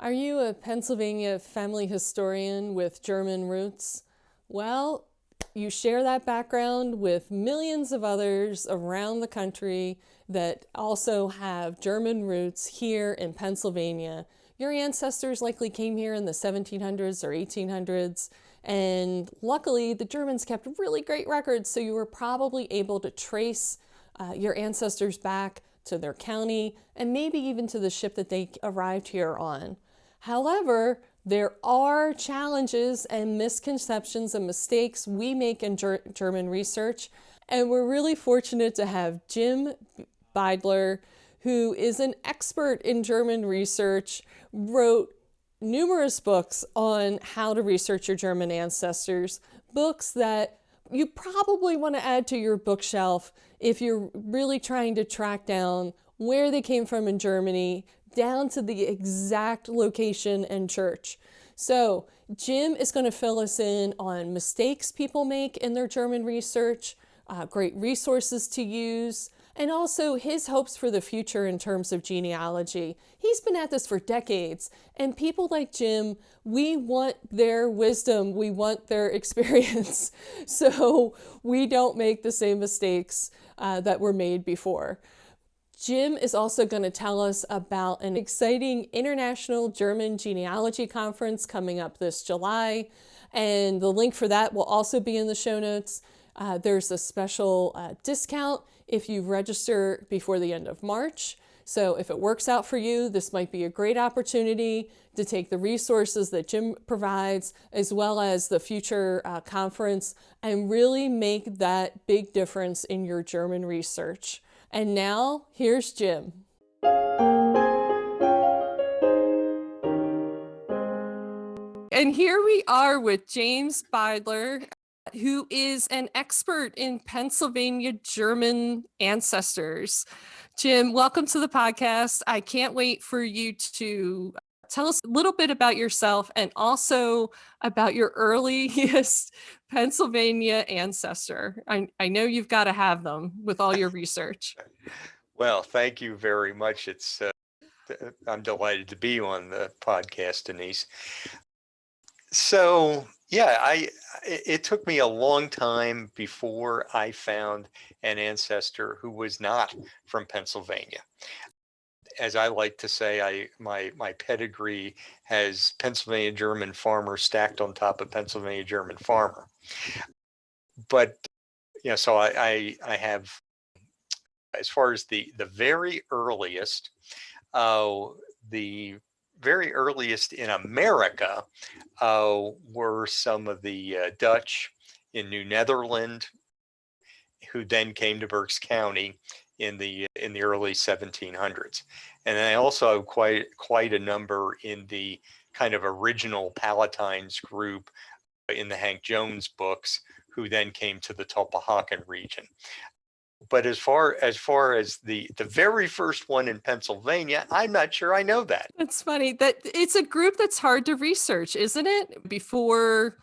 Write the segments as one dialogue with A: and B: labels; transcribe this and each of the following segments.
A: Are you a Pennsylvania family historian with German roots? Well, you share that background with millions of others around the country that also have German roots here in Pennsylvania. Your ancestors likely came here in the 1700s or 1800s, and luckily the Germans kept really great records, so you were probably able to trace your ancestors back to their county and maybe even to the ship that they arrived here on. However, there are challenges and misconceptions and mistakes we make in German research, and we're really fortunate to have Jim Beidler, who is an expert in German research, wrote numerous books on how to research your German ancestors, books that you probably want to add to your bookshelf if you're really trying to track down where they came from in Germany, down to the exact location and church. So Jim is going to fill us in on mistakes people make in their German research, great resources to use, and also his hopes for the future in terms of genealogy. He's been at this for decades, and people like Jim, we want their wisdom, we want their experience, so we don't make the same mistakes that were made before. Jim is also going to tell us about an exciting International German Genealogy Conference coming up this July, and the link for that will also be in the show notes. There's a special discount if you register before the end of March. So if it works out for you, this might be a great opportunity to take the resources that Jim provides, as well as the future conference, and really make that big difference in your German research. And now, here's Jim. And here we are with James Beidler, who is an expert in Pennsylvania German ancestors. Jim, welcome to the podcast. I can't wait for you to tell us a little bit about yourself and also about your earliest Pennsylvania ancestor. I know you've got to have them with all your research.
B: Well, thank you very much. I'm delighted to be on the podcast, Denise. So, yeah, it took me a long time before I found an ancestor who was not from Pennsylvania. As I like to say, my pedigree has Pennsylvania German farmer stacked on top of Pennsylvania German farmer. But so I have, as far as the very earliest, the very earliest in America were some of the Dutch in New Netherland, who then came to Berks County in the early 1700s. And I also have quite a number in the kind of original Palatines group in the Hank Jones books, who then came to the Tulpehocken region. But as far as the very first one in Pennsylvania, I'm not sure I know that.
A: It's funny that it's a group that's hard to research, isn't it? Before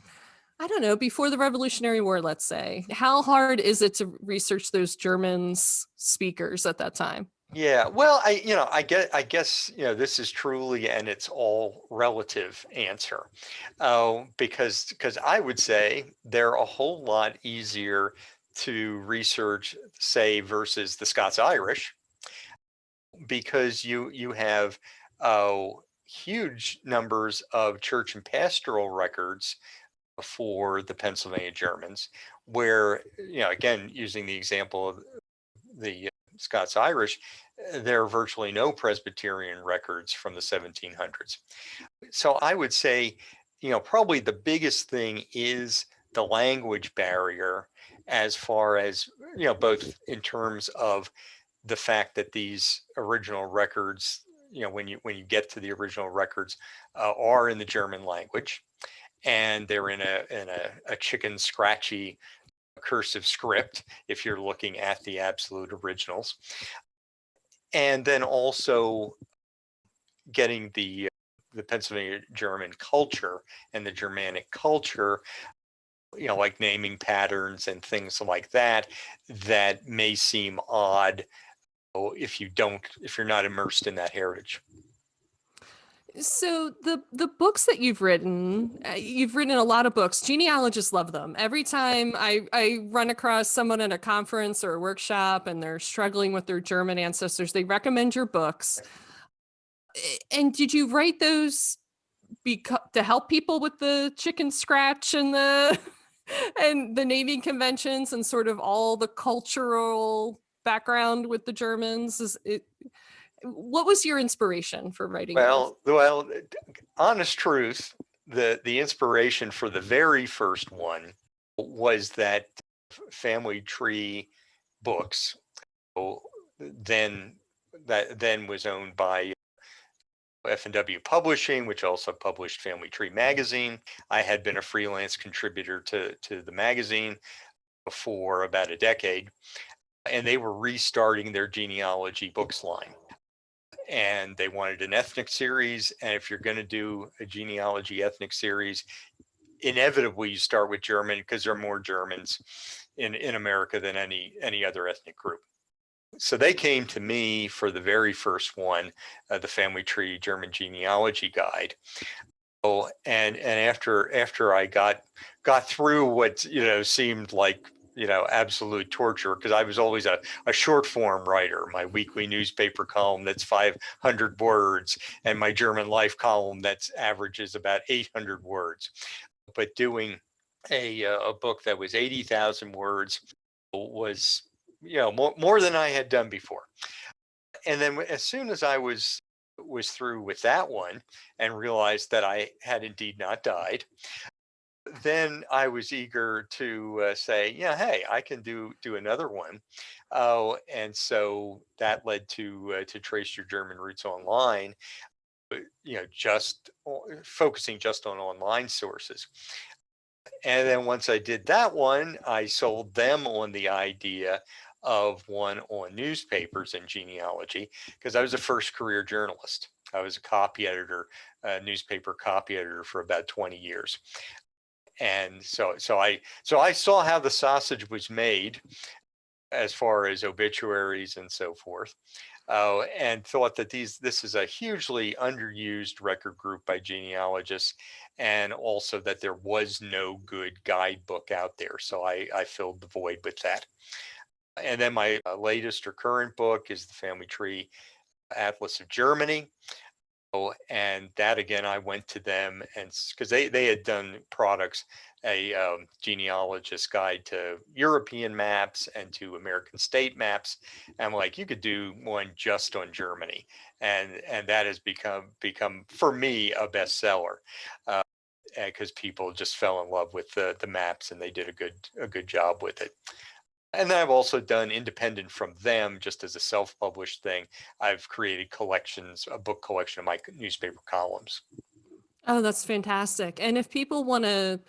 A: the Revolutionary War, let's say. How hard is it to research those Germans speakers at that time?
B: Yeah, well, I guess this is truly and it's all relative answer, because I would say they're a whole lot easier to research, say, versus the Scots-Irish, because you have huge numbers of church and pastoral records for the Pennsylvania Germans, where, again, using the example of the Scots-Irish, there are virtually no Presbyterian records from the 1700s. So I would say, probably the biggest thing is the language barrier, as far as, both in terms of the fact that these original records, when you get to the original records, are in the German language, and they're in a chicken scratchy cursive script if you're looking at the absolute originals. And then also getting the Pennsylvania German culture and the Germanic culture, like naming patterns and things like that, that may seem odd if you're not immersed in that heritage.
A: So the books that you've written a lot of books. Genealogists love them. Every time I run across someone at a conference or a workshop and they're struggling with their German ancestors, they recommend your books. And did you write those to help people with the chicken scratch and the and the naming conventions and sort of all the cultural background with the Germans? What was your inspiration for writing those?
B: Well, honest truth, the inspiration for the very first one was that family tree books. So then that then was owned by F&W Publishing, which also published Family Tree magazine. I had been a freelance contributor to the magazine for about a decade, and they were restarting their genealogy books line. And they wanted an ethnic series. And if you're going to do a genealogy ethnic series, inevitably you start with German because there are more Germans in America than any other ethnic group. So they came to me for the very first one, the Family Tree German Genealogy Guide. Oh, and after I got through what seemed like absolute torture, because I was always a short form writer. My weekly newspaper column that's 500 words, and my German Life column that's averages about 800 words. But doing a book that was 80,000 words was more than I had done before. And then as soon as I was through with that one and realized that I had indeed not died, then I was eager to say, yeah, hey, I can do another one. Oh, and so that led to Trace Your German Roots Online, just focusing just on online sources. And then once I did that one, I sold them on the idea of one on newspapers and genealogy, because I was a first career journalist. I was a copy editor, newspaper copy editor for about 20 years. And so I saw how the sausage was made as far as obituaries and so forth. And thought that this is a hugely underused record group by genealogists, and also that there was no good guidebook out there. So I filled the void with that. And then my latest or current book is the Family Tree Atlas of Germany. Oh, and that again, I went to them, and because they had done products, a genealogist guide to European maps and to American state maps. And I'm like, you could do one just on Germany, and that has become for me a bestseller, because people just fell in love with the maps, and they did a good job with it. And then I've also done independent from them, just as a self-published thing. I've created collections, a book collection of my newspaper columns.
A: Oh, that's fantastic. And if people want to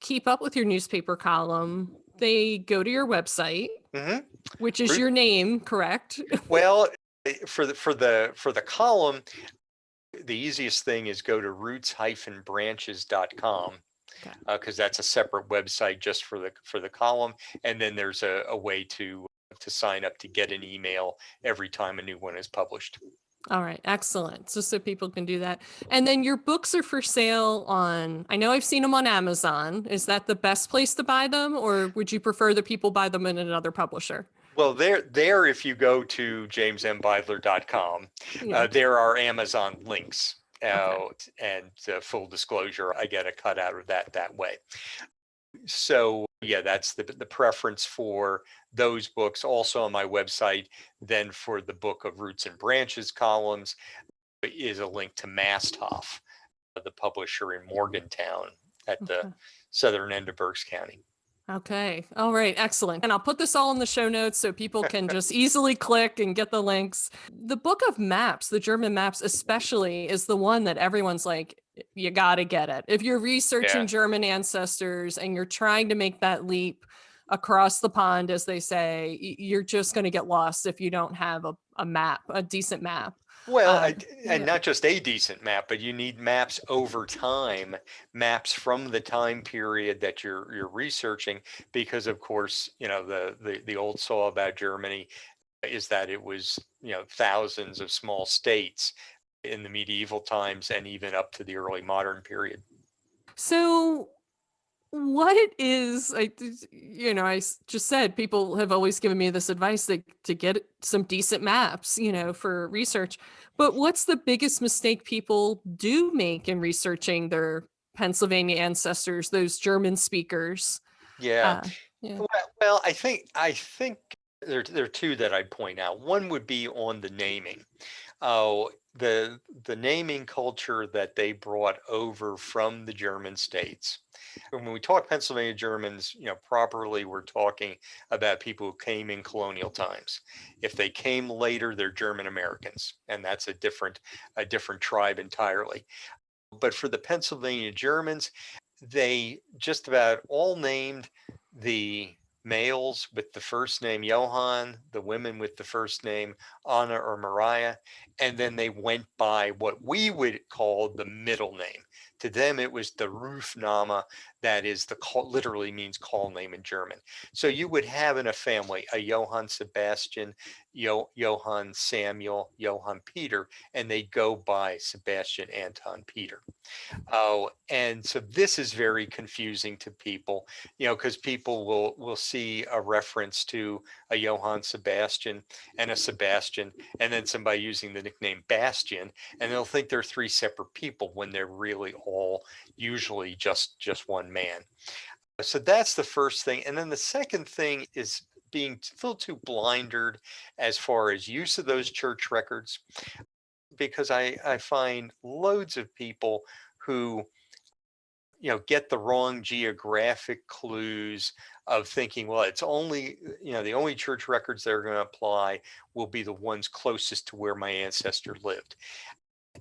A: keep up with your newspaper column, they go to your website,
B: Mm-hmm.
A: which is your name, correct?
B: Well, for the column, the easiest thing is go to roots-branches.com, because that's a separate website just for the column. And then there's a way to sign up to get an email every time a new one is published.
A: All right, excellent. So people can do that. And then your books are for sale on, I know I've seen them on Amazon. Is that the best place to buy them, or would you prefer that people buy them in another publisher?
B: Well, there, if you go to jamesmbeidler.com,
A: Yeah.
B: there are Amazon links.
A: Okay.
B: And full disclosure, I get a cut out of that way. So yeah, that's the preference for those books. Also on my website, then for the book of Roots and Branches columns, is a link to Masthoff, the publisher in Morgantown at the southern end of Berks County.
A: Okay. All right. Excellent. And I'll put this all in the show notes so people can just easily click and get the links. The book of maps, the German maps especially, is the one that everyone's like, you got to get it. If you're researching German ancestors and you're trying to make that leap across the pond, as they say, you're just going to get lost if you don't have a map, a decent map.
B: Well, and not just a decent map, but you need maps over time, maps from the time period that you're researching, because of course, the old saw about Germany is that it was, thousands of small states. in the medieval times and even up to the early modern period.
A: So what is I just said people have always given me this advice to get some decent maps, for research. But what's the biggest mistake people do make in researching their Pennsylvania ancestors, those German speakers?
B: Yeah.
A: Uh, yeah.
B: Well, I think there are two that I'd point out. One would be on the naming. Oh, the naming culture that they brought over from the German states. When we talk Pennsylvania Germans, properly, we're talking about people who came in colonial times. If they came later, they're German Americans, and that's a different tribe entirely. But for the Pennsylvania Germans, they just about all named the males with the first name Johann, the women with the first name Anna or Mariah, and then they went by what we would call the middle name. To them, it was the Rufname, that is literally means call name in German. So you would have in a family a Johann Sebastian, Johann Samuel, Johann Peter, and they go by Sebastian Anton Peter. Oh, and so this is very confusing to people, because people will see a reference to a Johann Sebastian and a Sebastian, and then somebody using the nickname Bastian, and they'll think they're three separate people when they're really all usually just one man. So that's the first thing, and then the second thing is being a little too blindered as far as use of those church records, because I find loads of people who get the wrong geographic clues of thinking, well, it's only, the only church records that are going to apply will be the ones closest to where my ancestor lived.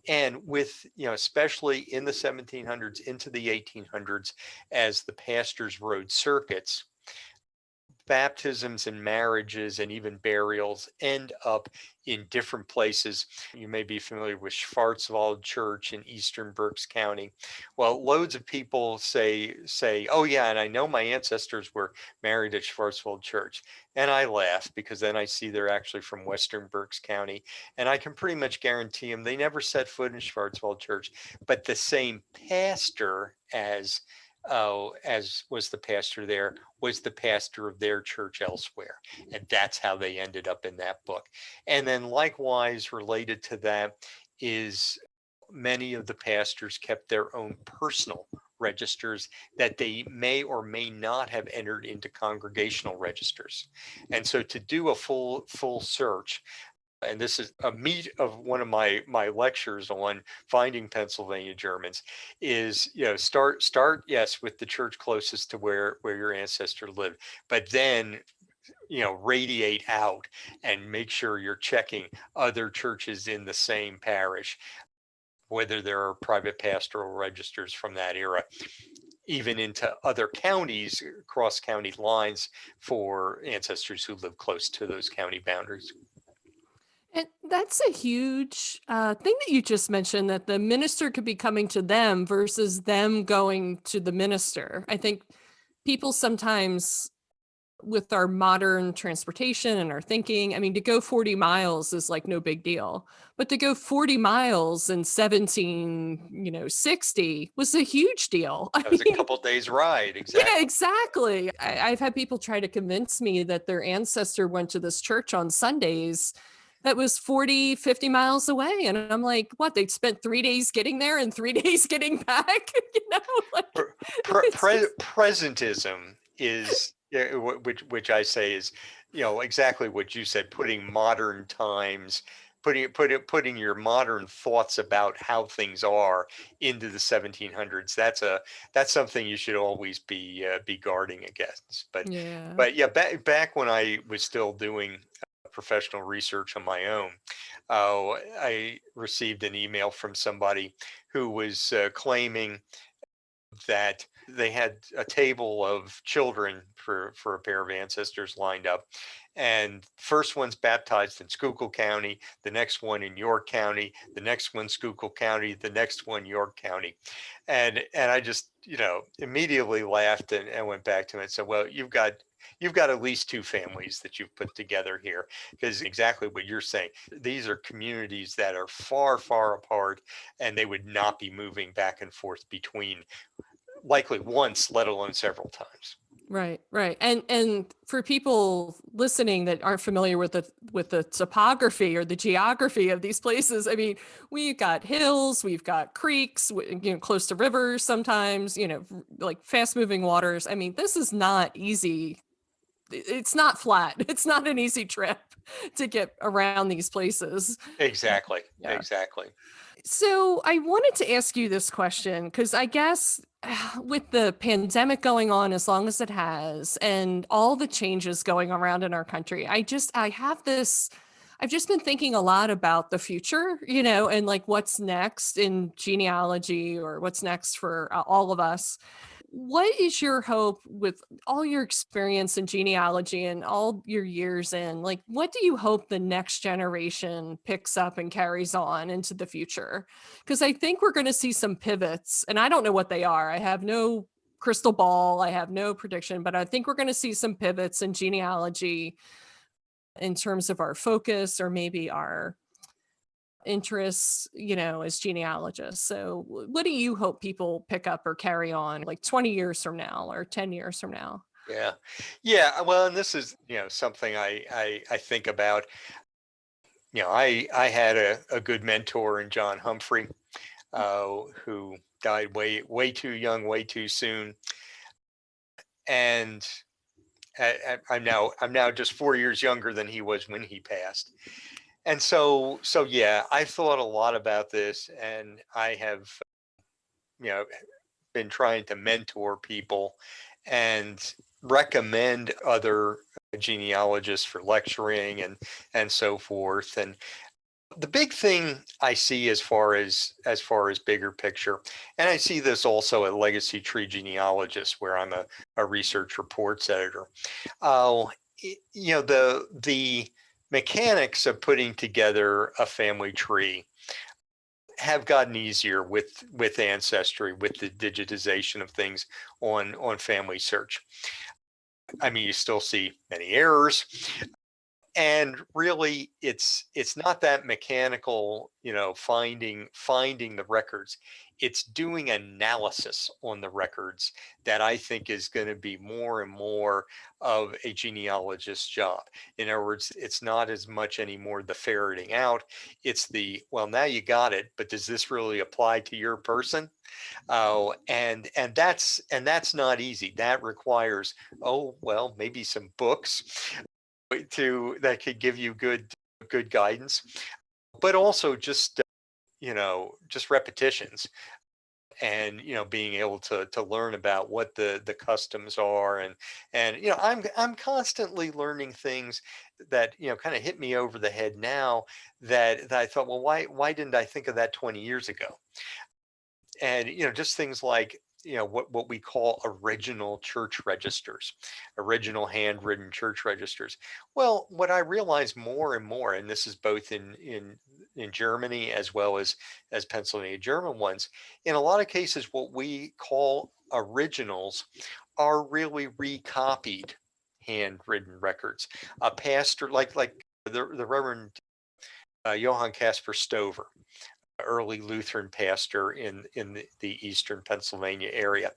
B: And with, especially in the 1700s into the 1800s, as the pastors rode circuits, baptisms and marriages and even burials end up in different places. You may be familiar with Schwarzwald Church in eastern Berks County. Well, loads of people say, oh yeah, and I know my ancestors were married at Schwarzwald Church. And I laugh, because then I see they're actually from western Berks County, and I can pretty much guarantee them they never set foot in Schwarzwald Church. But the same pastor as was the pastor there, was the pastor of their church elsewhere. And that's how they ended up in that book. And then likewise related to that is many of the pastors kept their own personal registers that they may or may not have entered into congregational registers. And so to do a full search, and this is a meat of one of my lectures on finding Pennsylvania Germans, is start yes with the church closest to where your ancestor lived, but then radiate out and make sure you're checking other churches in the same parish, whether there are private pastoral registers from that era, even into other counties, cross county lines, for ancestors who live close to those county boundaries.
A: And that's a huge thing that you just mentioned, that the minister could be coming to them versus them going to the minister. I think people sometimes, with our modern transportation and our thinking, I mean, to go 40 miles is like no big deal. But to go 40 miles in 1760 was a huge deal. I
B: That was a
A: mean,
B: couple days ride,
A: yeah,
B: exactly.
A: exactly. I've had people try to convince me that their ancestor went to this church on Sundays that was 40, 50 miles away. And I'm like, what? They'd spent 3 days getting there and 3 days getting back? Like, it's just,
B: Presentism is, yeah, which I say is, exactly what you said, putting modern times, putting your modern thoughts about how things are into the 1700s. That's something you should always be guarding against. But
A: yeah.
B: but yeah, back when I was still doing professional research on my own, I received an email from somebody who was claiming that they had a table of children for a pair of ancestors lined up, and first one's baptized in Schuylkill County, the next one in York County, the next one Schuylkill County, the next one York County. And I just immediately laughed and went back to him and said, well, you've got at least two families that you've put together here, because exactly what you're saying, these are communities that are far, far apart, and they would not be moving back and forth between likely once, let alone several times.
A: Right, right. And for people listening that aren't familiar with the topography or the geography of these places, I mean, we've got hills, we've got creeks, close to rivers sometimes, like fast moving waters. I mean, this is not easy. It's not flat. It's not an easy trip to get around these places.
B: Exactly,
A: Yeah.
B: exactly.
A: So I wanted to ask you this question because I guess with the pandemic going on as long as it has and all the changes going around in our country, I've just been thinking a lot about the future, and like what's next in genealogy or what's next for all of us. What is your hope with all your experience in genealogy and all your years in? Like, what do you hope the next generation picks up and carries on into the future? Because I think we're going to see some pivots, and I don't know what they are. I have no crystal ball, I have no prediction, but I think we're going to see some pivots in genealogy in terms of our focus or maybe our interests, as genealogists. So, what do you hope people pick up or carry on like 20 years from now or 10 years from now?
B: Yeah, yeah. Well, and this is something I think about. I had a good mentor in John Humphrey, who died way too young, way too soon, and I'm now just 4 years younger than he was when he passed. And so yeah, I've thought a lot about this, and I have you know been trying to mentor people and recommend other genealogists for lecturing and so forth. And the big thing I see as far as bigger picture, and I see this also at Legacy Tree Genealogists, where I'm a research reports editor. Oh, the mechanics of putting together a family tree have gotten easier with ancestry, with the digitization of things on family search. I mean, you still see many errors, and really it's not that mechanical, finding the records. It's doing analysis on the records that I think is going to be more and more of a genealogist's job. In other words, it's not as much anymore the ferreting out. It's the, well, now you got it, but does this really apply to your person? Oh, and that's not easy. That requires, oh well, maybe some books that could give you good guidance, but also just repetitions, and being able to learn about what the customs are. And I'm constantly learning things that kind of hit me over the head now, that I thought, well, why didn't I think of that 20 years ago? And just things like what we call original church registers, original handwritten church registers. Well, what I realize more and more, and this is both in Germany as well as Pennsylvania German ones, in a lot of cases what we call originals are really recopied handwritten records. A pastor like the Reverend Johann Caspar Stover, early Lutheran pastor in the eastern Pennsylvania area.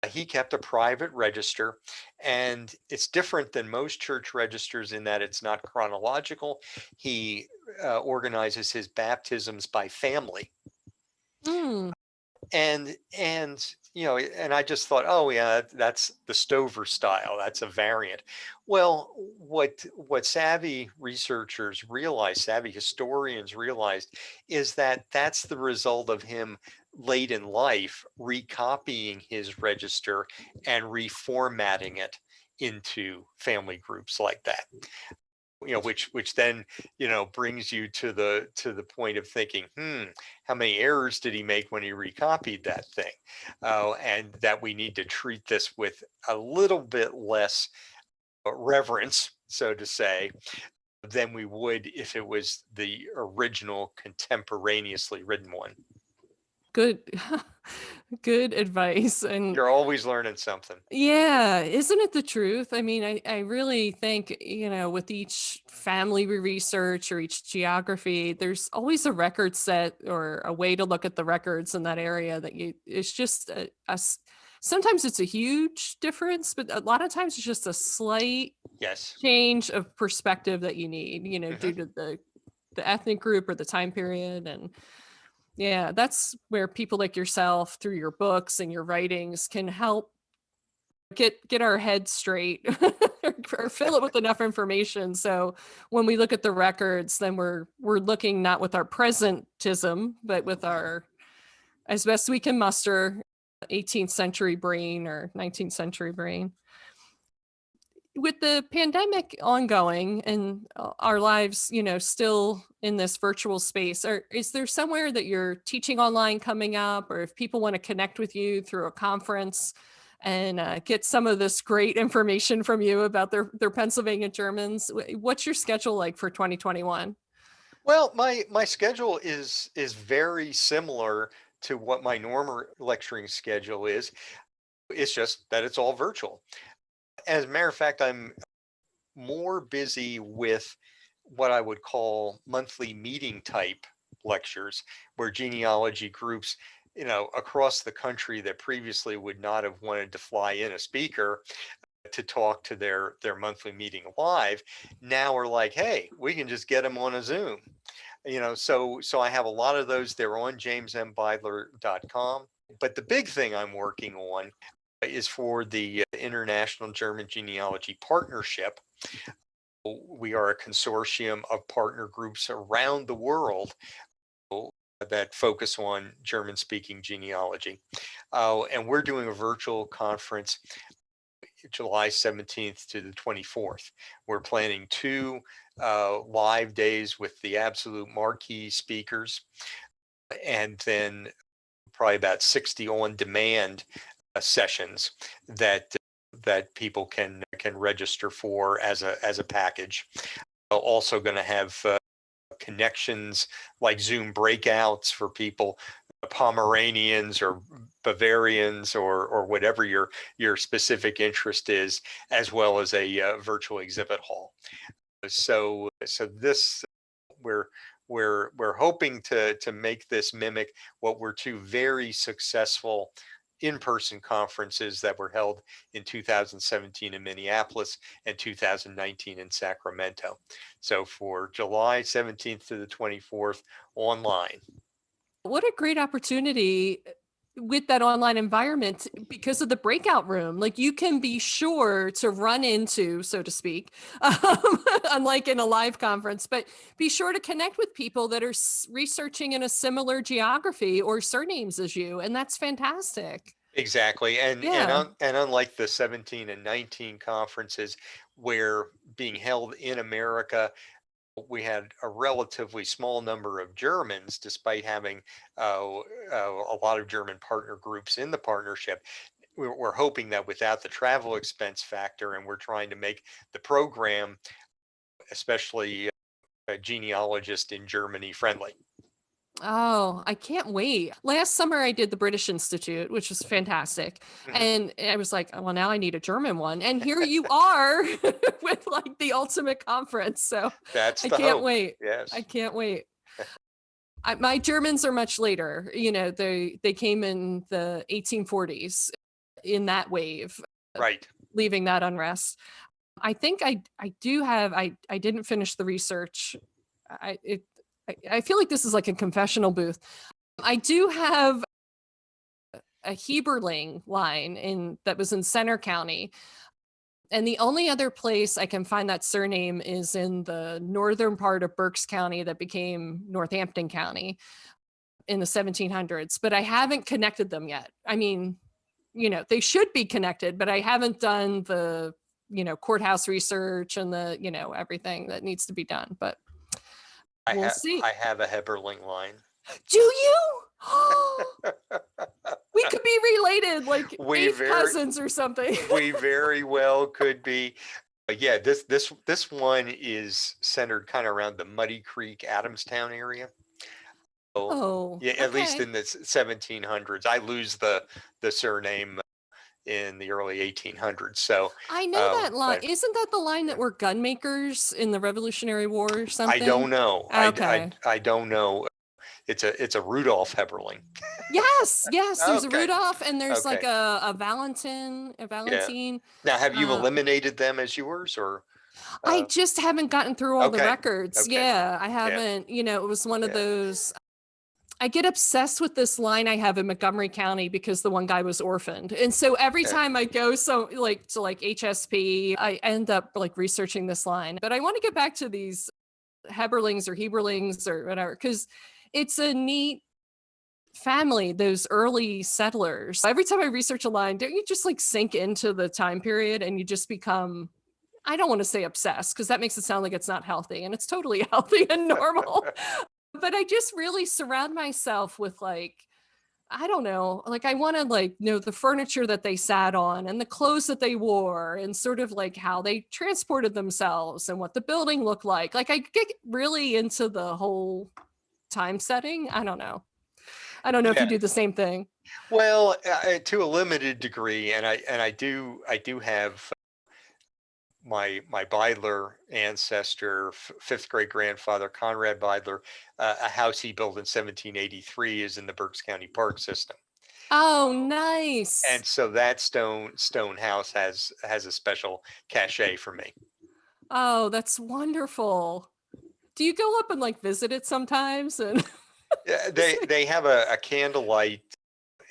B: He kept a private register, and it's different than most church registers in that it's not chronological. He organizes his baptisms by family.
A: Hmm.
B: And I just thought, oh yeah, that's the Stover style, that's a variant. Well, what savvy researchers realized, savvy historians realized, is that that's the result of him late in life recopying his register and reformatting it into family groups like that. Which then brings you to the point of thinking, how many errors did he make when he recopied that thing? And that we need to treat this with a little bit less reverence, so to say, than we would if it was the original contemporaneously written one.
A: good, good advice. And
B: You're always learning something.
A: yeah, isn't it the truth? I mean, I really think, with each family we research or each geography, there's always a record set or a way to look at the records in that area that it's just sometimes it's a huge difference, but a lot of times it's just a slight
B: Yes.
A: change of perspective that you need,
B: Hmm.
A: due to the ethnic group or the time period. And yeah, that's where people like yourself, through your books and your writings, can help get our head straight or fill it with enough information. So when we look at the records, then we're looking not with our presentism, but with our, as best we can muster, 18th century brain or 19th century brain. With the pandemic ongoing and our lives, still in this virtual space, is there somewhere that you're teaching online coming up, or if people want to connect with you through a conference and get some of this great information from you about their Pennsylvania Germans? What's your schedule like for 2021?
B: Well, my schedule is very similar to what my normal lecturing schedule is. It's just that it's all virtual. As a matter of fact, I'm more busy with what I would call monthly meeting type lectures, where genealogy groups, across the country that previously would not have wanted to fly in a speaker to talk to their monthly meeting live, now are like, hey, we can just get them on a Zoom. So I have a lot of those. They're on jamesmbeidler.com. But the big thing I'm working on is for the International German Genealogy Partnership. We are a consortium of partner groups around the world that focus on German speaking genealogy. And we're doing a virtual conference July 17th to the 24th. We're planning 2 live days with the absolute marquee speakers, and then probably about 60 on demand sessions that people can register for as a package. Also going to have connections like Zoom breakouts for people, Pomeranians or Bavarians or whatever your specific interest is, as well as a virtual exhibit hall. So this we're we're hoping to make this mimic what were 2 very successful in-person conferences that were held in 2017 in Minneapolis and 2019 in Sacramento. So for July 17th to the 24th, online.
A: What a great opportunity with that online environment because of the breakout room. Like, you can be sure to run into, so to speak, unlike in a live conference, but be sure to connect with people that are researching in a similar geography or surnames as you. And that's fantastic.
B: Exactly.
A: Yeah.
B: And unlike the 17 and 19 conferences where being held in America, we had a relatively small number of Germans, despite having a lot of German partner groups in the partnership. We're hoping that without the travel expense factor, and we're trying to make the program, especially a genealogist in Germany, friendly.
A: Oh, I can't wait. Last summer I did the British Institute, which was fantastic.
B: Mhm.
A: And I was like, well, now I need a German one. And here you are with like the ultimate conference. So
B: That's
A: I
B: the
A: can't
B: hope.
A: wait. I
B: Yes.
A: can't wait. My Germans are much later. They came in the 1840s in that wave,
B: Right.
A: leaving that unrest. I think I do have I didn't finish the research. I it I feel like this is like a confessional booth. I do have a Heberling line in that was in Center County. And the only other place I can find that surname is in the northern part of Berks County that became Northampton County in the 1700s, but I haven't connected them yet. I mean, they should be connected, but I haven't done the, courthouse research and the, everything that needs to be done, but we'll see.
B: I have a Heberling line.
A: Do you? We could be related, like
B: We
A: eighth
B: very
A: cousins or something.
B: we very well could be. Yeah, this one is centered kind of around the Muddy Creek, Adamstown area. So,
A: Oh,
B: yeah, at least
A: okay.
B: in the 1700s. I lose the surname in the early 1800s. So,
A: I know that line.
B: but
A: Isn't that the line that
B: yeah,
A: were gun makers in the Revolutionary War or
B: I
A: something?
B: don't know.
A: Okay.
B: I don't know. It's a Rudolph Heberling.
A: Yes, yes, there's a
B: Okay.
A: Rudolph and there's like
B: Okay.
A: a Valentin, a
B: Yeah.
A: Valentine.
B: Now, have you
A: Uh,
B: eliminated them as yours, or
A: I
B: uh,
A: just haven't gotten through all the
B: okay.
A: records.
B: Okay.
A: Yeah, I
B: Yeah.
A: haven't, it was one of
B: Yeah.
A: those. I get obsessed with this line I have in Montgomery County because the one guy was orphaned. And so every
B: Yeah.
A: time I go to like HSP, I end up like researching this line. But I want to get back to these Heberlings or Heberlings or whatever, because it's a neat family, those early settlers. Every time I research a line, don't you just like sink into the time period and you just become, I don't want to say obsessed because that makes it sound like it's not healthy, and it's totally healthy and normal. But I just really surround myself with like, I don't know, like I want to like know the furniture that they sat on and the clothes that they wore and sort of like how they transported themselves and what the building looked like. Like I get really into the whole time setting. I don't know. I don't know if you
B: Yeah.
A: do the same thing.
B: Well, to a limited degree, and I do have my Beidler ancestor, fifth great grandfather Conrad Beidler. A house he built in 1783 is in the Berks County Park system,
A: Oh, nice.
B: and so that stone house has a special cachet for me.
A: Oh, that's wonderful. Do you go up and like visit it sometimes? And
B: Yeah, they have a candlelight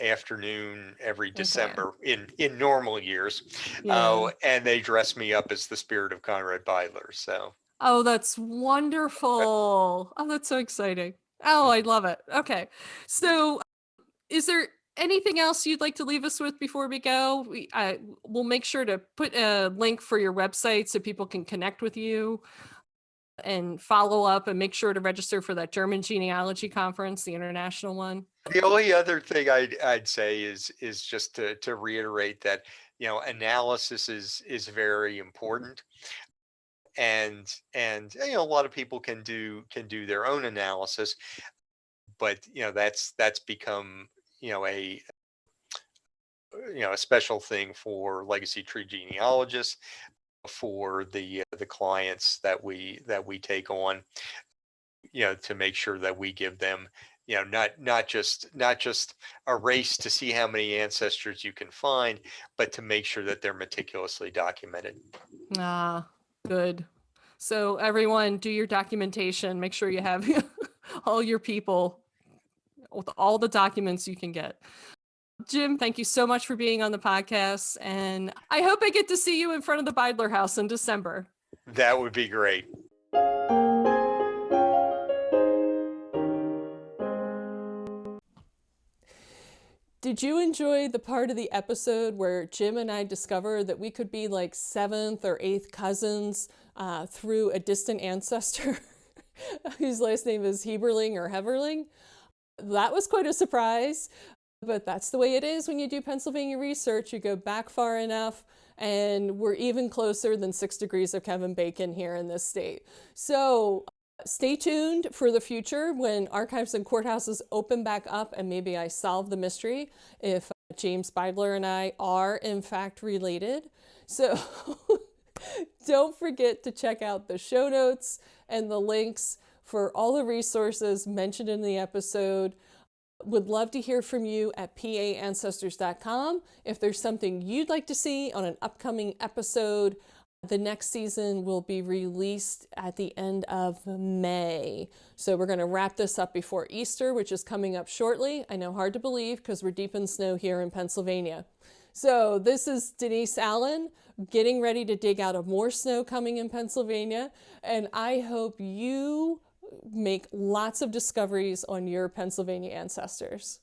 B: afternoon every
A: okay.
B: December in normal years,
A: Yeah.
B: and they dress me up as the spirit of Conrad Beidler. So
A: Oh, that's wonderful. Oh, that's so exciting. Oh, I love it. Okay. So, is there anything else you'd like to leave us with before we go? We'll make sure to put a link for your website so people can connect with you and follow up and make sure to register for that German genealogy conference, the international one.
B: the only other thing I'd say is just to reiterate that analysis is very important, and a lot of people can do their own analysis, but that's become a special thing for legacy tree genealogists, for the clients that we take on, to make sure that we give them, not just a race to see how many ancestors you can find, but to make sure that they're meticulously documented.
A: Ah, good. So everyone, do your documentation. Make sure you have all your people with all the documents you can get. Jim, thank you so much for being on the podcast. And I hope I get to see you in front of the Beidler house in December.
B: That would be great.
A: Did you enjoy the part of the episode where Jim and I discovered that we could be like seventh or eighth cousins through a distant ancestor whose last name is Heberling or Heverling? That was quite a surprise, but that's the way it is when you do Pennsylvania research. You go back far enough, and we're even closer than 6 degrees of Kevin Bacon here in this state. So stay tuned for the future when archives and courthouses open back up, and maybe I solve the mystery if James Beidler and I are in fact related. So don't forget to check out the show notes and the links for all the resources mentioned in the episode. Would love to hear from you at paancestors.com. If there's something you'd like to see on an upcoming episode, the next season will be released at the end of May. So we're going to wrap this up before Easter, which is coming up shortly. I know, hard to believe because we're deep in snow here in Pennsylvania. So this is Denise Allen, getting ready to dig out of more snow coming in Pennsylvania. And I hope you make lots of discoveries on your Pennsylvania ancestors.